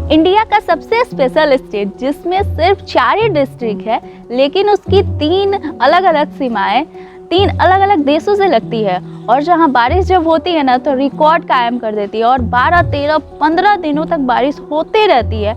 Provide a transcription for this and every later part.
India का सबसे special state जिसमें सिर्फ 4 ही डिस्ट्रिक्ट है, लेकिन उसकी 3 अलग अलग सीमाएं 3 अलग अलग देशों से लगती है। और जहां बारिश जब होती है ना तो रिकॉर्ड कायम कर देती है और 12, 13, 15 दिनों तक बारिश होती रहती है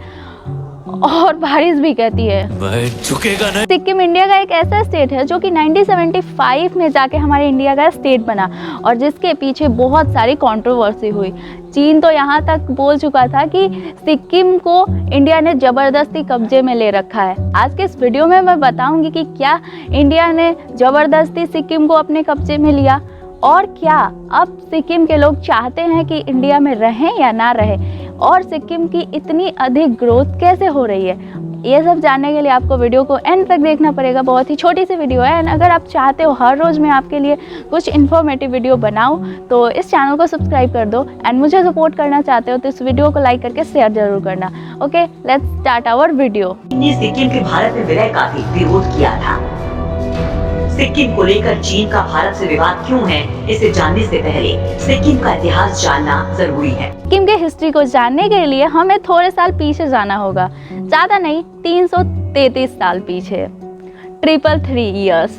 और बारिश भी कहती है। झुकेगा नहीं। सिक्किम इंडिया का एक ऐसा स्टेट है जो कि 1975 में जाके हमारे इंडिया का स्टेट बना और जिसके पीछे बहुत सारी कंट्रोवर्सी हुई। चीन तो यहाँ तक बोल चुका था कि सिक्किम को इंडिया ने ज़बरदस्ती कब्जे में ले रखा है। आज के इस वीडियो में मैं बताऊंगी कि क्या इंडिया ने ज़बरदस्ती सिक्किम को अपने कब्जे में लिया और क्या अब सिक्किम के लोग चाहते हैं कि इंडिया में रहें या ना रहें, और सिक्किम की इतनी अधिक ग्रोथ कैसे हो रही है। ये सब जानने के लिए आपको वीडियो को एंड तक देखना पड़ेगा। बहुत ही छोटी सी वीडियो है एंड अगर आप चाहते हो हर रोज़ मैं आपके लिए कुछ इन्फॉर्मेटिव वीडियो बनाऊं तो इस चैनल को सब्सक्राइब कर दो एंड मुझे सपोर्ट करना चाहते हो तो इस वीडियो को लाइक करके शेयर जरूर करना। Okay, let's start our video. Sikkim के भारत में विलय का भी विरोध किया था। सिक्किम को लेकर चीन का भारत से विवाद क्यों है, इसे जानने से पहले सिक्किम का इतिहास जानना जरूरी है। सिक्किम के हिस्ट्री को जानने के लिए हमें थोड़े साल पीछे जाना होगा, ज्यादा नहीं 333 साल पीछे, 333 ईयर्स।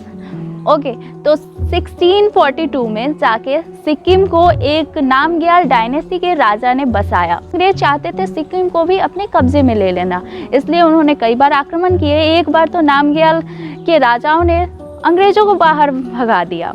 ओके, तो 1642 में जाके सिक्किम को एक नामग्याल डायनेस्टी के राजा ने बसाया। अंग्रेज चाहते थे सिक्किम को भी अपने कब्जे में ले लेना, इसलिए उन्होंने कई बार आक्रमण किए। एक बार तो नामग्याल के राजाओं ने अंग्रेजों को बाहर भगा दिया,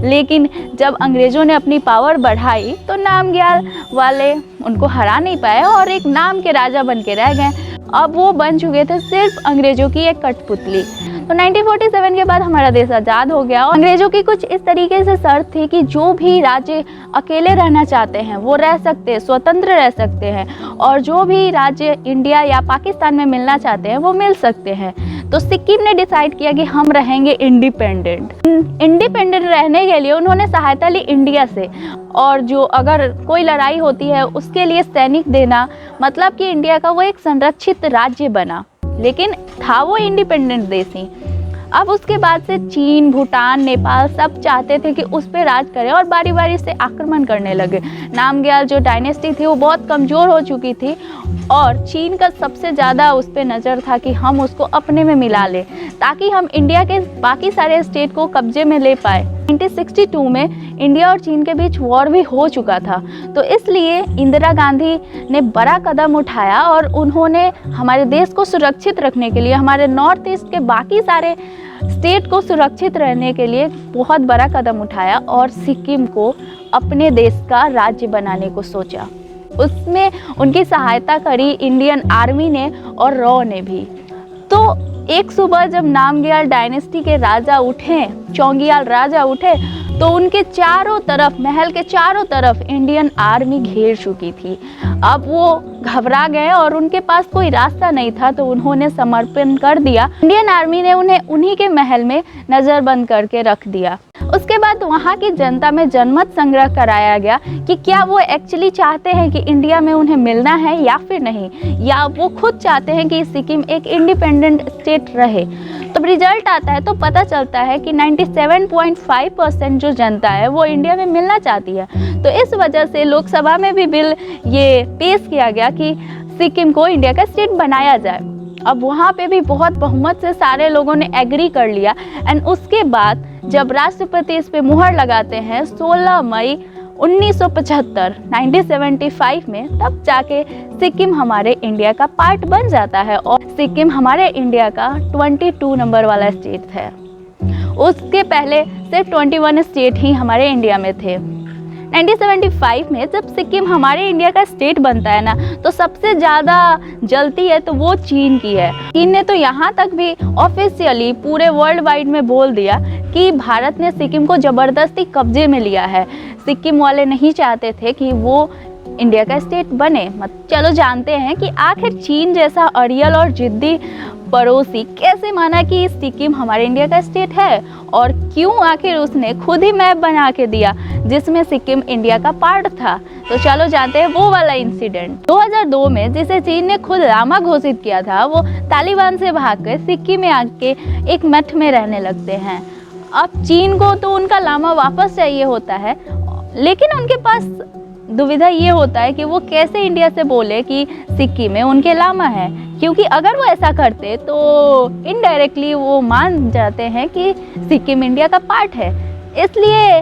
लेकिन जब अंग्रेजों ने अपनी पावर बढ़ाई तो नामग्याल वाले उनको हरा नहीं पाए और एक नाम के राजा बन के रह गए। अब वो बन चुके थे सिर्फ अंग्रेजों की एक कठपुतली। तो 1947 के बाद हमारा देश आज़ाद हो गया और अंग्रेजों की कुछ इस तरीके से शर्त थी कि जो भी राज्य अकेले रहना चाहते हैं वो रह सकते हैं, स्वतंत्र रह सकते हैं, और जो भी राज्य इंडिया या पाकिस्तान में मिलना चाहते हैं वो मिल सकते हैं। तो सिक्किम ने डिसाइड किया कि हम रहेंगे इंडिपेंडेंट। इंडिपेंडेंट रहने के लिए उन्होंने सहायता ली इंडिया से, और जो अगर कोई लड़ाई होती है उसके लिए सैनिक देना, मतलब कि इंडिया का वो एक संरक्षित राज्य बना, लेकिन था वो इंडिपेंडेंट देश ही। अब उसके बाद से चीन, भूटान, नेपाल सब चाहते थे कि उस पर राज करें और बारी बारी से आक्रमण करने लगे। नामग्याल जो डायनेस्टी थी वो बहुत कमज़ोर हो चुकी थी और चीन का सबसे ज़्यादा उस पर नज़र था कि हम उसको अपने में मिला लें ताकि हम इंडिया के बाकी सारे स्टेट को कब्जे में ले पाए। 1962 में इंडिया और चीन के बीच वॉर भी हो चुका था, तो इसलिए इंदिरा गांधी ने बड़ा कदम उठाया और उन्होंने हमारे देश को सुरक्षित रखने के लिए, हमारे नॉर्थ ईस्ट के बाकी सारे स्टेट को सुरक्षित रहने के लिए बहुत बड़ा कदम उठाया और सिक्किम को अपने देश का राज्य बनाने को सोचा। उसमें उनकी सहायता करी इंडियन आर्मी ने और रॉ ने भी। तो एक सुबह जब नामग्याल डायनेस्टी के राजा उठे, चोंगियाल राजा उठे, तो उनके चारों तरफ, महल के चारों तरफ इंडियन आर्मी घेर चुकी थी। अब वो घबरा गए और उनके पास कोई रास्ता नहीं था, तो उन्होंने समर्पण कर दिया। इंडियन आर्मी ने उन्हें उन्हीं के महल में नज़रबंद करके रख दिया। उसके बाद वहाँ की जनता में जनमत संग्रह कराया गया कि क्या वो एक्चुअली चाहते हैं कि इंडिया में उन्हें मिलना है या फिर नहीं, या वो खुद चाहते हैं कि सिक्किम एक इंडिपेंडेंट स्टेट रहे। तब रिजल्ट आता है तो पता चलता है कि 97.5% जो जनता है वो इंडिया में मिलना चाहती है। तो इस वजह से लोकसभा में भी बिल ये पेश किया गया कि सिक्किम को इंडिया का स्टेट बनाया जाए। अब वहाँ पे भी बहुत बहुमत से सारे लोगों ने एग्री कर लिया एंड उसके बाद जब राष्ट्रपति इस पे मुहर लगाते हैं 16 मई 1975 में, तब जाके सिक्किम हमारे इंडिया का पार्ट बन जाता है और सिक्किम हमारे इंडिया का 22 नंबर वाला स्टेट है। उसके पहले सिर्फ 21 स्टेट ही हमारे इंडिया में थे। 1975 में जब सिक्किम हमारे इंडिया का स्टेट बनता है ना, तो सबसे ज़्यादा जलती है तो वो चीन की है। चीन ने तो यहाँ तक भी ऑफिशियली पूरे वर्ल्ड वाइड में बोल दिया कि भारत ने सिक्किम को ज़बरदस्ती कब्जे में लिया है। सिक्किम वाले नहीं चाहते थे कि वो इंडिया का स्टेट बने। चलो जानते हैं कि आखिर चीन जैसा अड़ियल और जिद्दी पड़ोसी कैसे माना कि सिक्किम हमारे इंडिया का स्टेट है, और क्यों आखिर उसने खुद ही मैप बना के दिया जिसमें सिक्किम इंडिया का पार्ट था। तो चलो जानते हैं वो वाला इंसिडेंट। 2002 में जिसे चीन ने खुद लामा घोषित किया था, वो तालिबान से भागकर सिक्किम में आके एक मठ में रहने लगते हैं। अब चीन को तो उनका लामा वापस चाहिए होता है, लेकिन उनके पास दुविधा ये होता है कि वो कैसे इंडिया से बोले कि सिक्किम में उनके लामा है, क्योंकि अगर वो ऐसा करते तो इनडायरेक्टली वो मान जाते हैं कि सिक्किम इंडिया का पार्ट है। इसलिए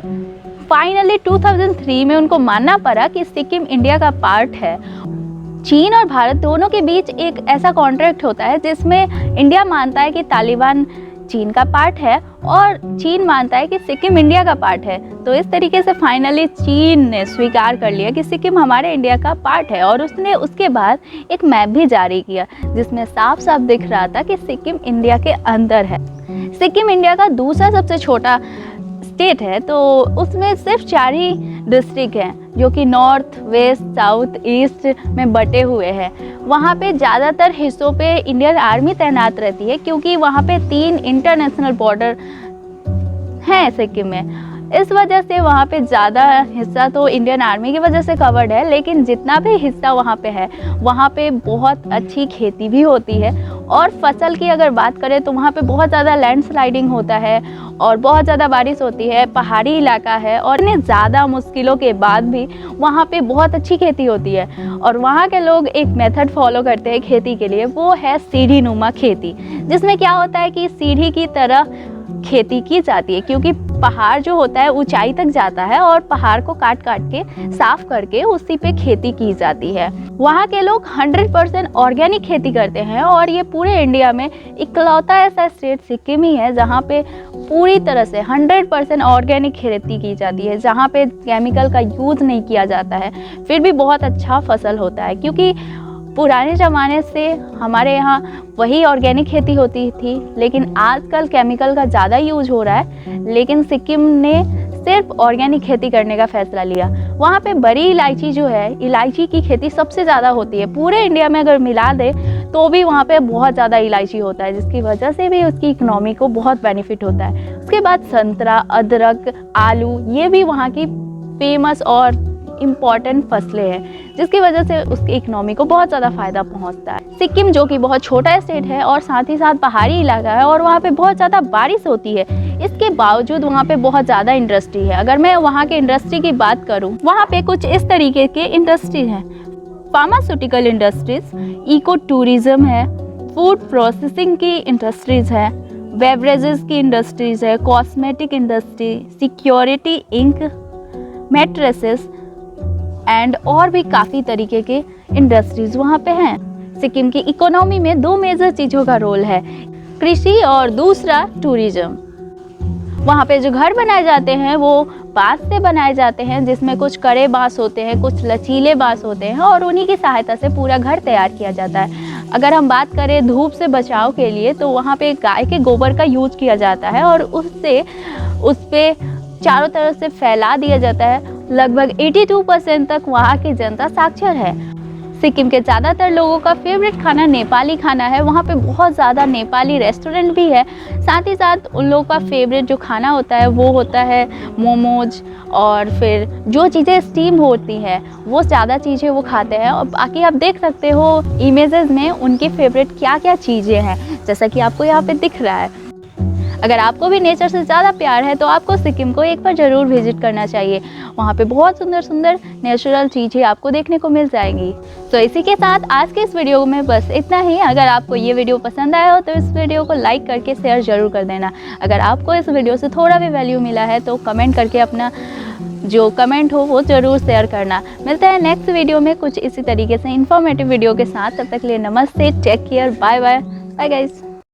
फाइनली 2003 में उनको मानना पड़ा कि सिक्किम इंडिया का पार्ट है। चीन और भारत दोनों के बीच एक ऐसा कॉन्ट्रैक्ट होता है जिसमें इंडिया मानता है कि तालिबान चीन का पार्ट है और चीन मानता है कि सिक्किम इंडिया का पार्ट है। तो इस तरीके से फाइनली चीन ने स्वीकार कर लिया कि सिक्किम हमारे इंडिया का पार्ट है और उसने उसके बाद एक मैप भी जारी किया जिसमें साफ साफ दिख रहा था कि सिक्किम इंडिया के अंदर है। सिक्किम इंडिया का दूसरा सबसे छोटा स्टेट है, तो उसमें सिर्फ 4 ही डिस्ट्रिक्ट हैं जो कि नॉर्थ, वेस्ट, साउथ, ईस्ट में बटे हुए हैं। वहाँ पे ज़्यादातर हिस्सों पे इंडियन आर्मी तैनात रहती है क्योंकि वहाँ पे 3 इंटरनेशनल बॉर्डर हैं सिक्किम में। इस वजह से वहाँ पे ज़्यादा हिस्सा तो इंडियन आर्मी की वजह से कवर्ड है, लेकिन जितना भी हिस्सा वहाँ पे है वहाँ पे बहुत अच्छी खेती भी होती है। और फसल की अगर बात करें तो वहाँ पे बहुत ज़्यादा लैंडस्लाइडिंग होता है और बहुत ज़्यादा बारिश होती है, पहाड़ी इलाका है और इतने ज़्यादा मुश्किलों के बाद भी वहाँ पे बहुत अच्छी खेती होती है। और वहाँ के लोग एक मेथड फॉलो करते हैं खेती के लिए, वो है सीढ़ी नुमा खेती, जिसमें क्या होता है कि सीढ़ी की तरह खेती की जाती है क्योंकि पहाड़ जो होता है ऊंचाई तक जाता है और पहाड़ को काट काट के साफ करके उसी पे खेती की जाती है। वहाँ के लोग 100% ऑर्गेनिक खेती करते हैं और ये पूरे इंडिया में इकलौता ऐसा स्टेट सिक्किम ही है जहाँ पे पूरी तरह से 100% ऑर्गेनिक खेती की जाती है, जहाँ पे केमिकल का यूज़ नहीं किया जाता है, फिर भी बहुत अच्छा फसल होता है। क्योंकि पुराने ज़माने से हमारे यहाँ वही ऑर्गेनिक खेती होती थी, लेकिन आजकल केमिकल का ज़्यादा यूज हो रहा है, लेकिन सिक्किम ने सिर्फ ऑर्गेनिक खेती करने का फैसला लिया। वहाँ पे बड़ी इलायची जो है, इलायची की खेती सबसे ज़्यादा होती है पूरे इंडिया में। अगर मिला दे तो भी वहाँ पे बहुत ज़्यादा इलायची होता है, जिसकी वजह से भी उसकी इकोनॉमी को बहुत बेनिफिट होता है। उसके बाद संतरा, अदरक, आलू, ये भी वहाँ की फेमस और इम्पॉर्टेंट फसलें हैं, जिसकी वजह से उसकी इकोनॉमी को बहुत ज़्यादा फ़ायदा पहुंचता है। सिक्किम जो कि बहुत छोटा स्टेट है और साथ ही साथ पहाड़ी इलाका है और वहाँ पे बहुत ज़्यादा बारिश होती है, इसके बावजूद वहाँ पे बहुत ज़्यादा इंडस्ट्री है। अगर मैं वहाँ के इंडस्ट्री की बात करूँ, वहाँ पे कुछ इस तरीके के इंडस्ट्री हैं: फार्मास्यूटिकल इंडस्ट्रीज़, इको टूरिज़्म है, फूड प्रोसेसिंग की इंडस्ट्रीज़ है, बेवरेजेस की इंडस्ट्रीज़ है, cosmetic industry, security ink, mattresses and और भी काफ़ी तरीके के इंडस्ट्रीज़ वहाँ पे हैं। सिक्किम की इकोनॉमी में 2 मेजर चीज़ों का रोल है, कृषि और दूसरा टूरिज़्म। वहाँ पे जो घर बनाए जाते हैं वो बांस से बनाए जाते हैं, जिसमें कुछ कड़े बांस होते हैं, कुछ लचीले बांस होते हैं और उन्हीं की सहायता से पूरा घर तैयार किया जाता है। अगर हम बात करें धूप से बचाव के लिए तो वहाँ पे गाय के गोबर का यूज किया जाता है और उससे उस पे चारों तरफ से फैला दिया जाता है। लगभग 82% तक वहाँ की जनता साक्षर है। सिक्किम के ज़्यादातर लोगों का फेवरेट खाना नेपाली खाना है। वहाँ पे बहुत ज़्यादा नेपाली रेस्टोरेंट भी है। साथ ही साथ उन लोगों का फेवरेट जो खाना होता है वो होता है मोमोज, और फिर जो चीज़ें स्टीम होती हैं वो ज़्यादा चीज़ें वो खाते हैं। और बाकी आप देख सकते हो इमेजेस में उनकी फेवरेट क्या क्या चीज़ें हैं, जैसा कि आपको यहाँ पे दिख रहा है। अगर आपको भी नेचर से ज़्यादा प्यार है तो आपको सिक्किम को एक बार ज़रूर विजिट करना चाहिए। वहाँ पे बहुत सुंदर सुंदर नेचुरल चीज़ें आपको देखने को मिल जाएंगी। तो इसी के साथ आज के इस वीडियो में बस इतना ही। अगर आपको ये वीडियो पसंद आया हो तो इस वीडियो को लाइक करके शेयर ज़रूर कर देना। अगर आपको इस वीडियो से थोड़ा भी वैल्यू मिला है तो कमेंट करके अपना जो कमेंट हो वो ज़रूर शेयर करना। मिलते हैं नेक्स्ट वीडियो में कुछ इसी तरीके से इन्फॉर्मेटिव वीडियो के साथ। तब तक के लिए नमस्ते, take care, bye bye, bye guys.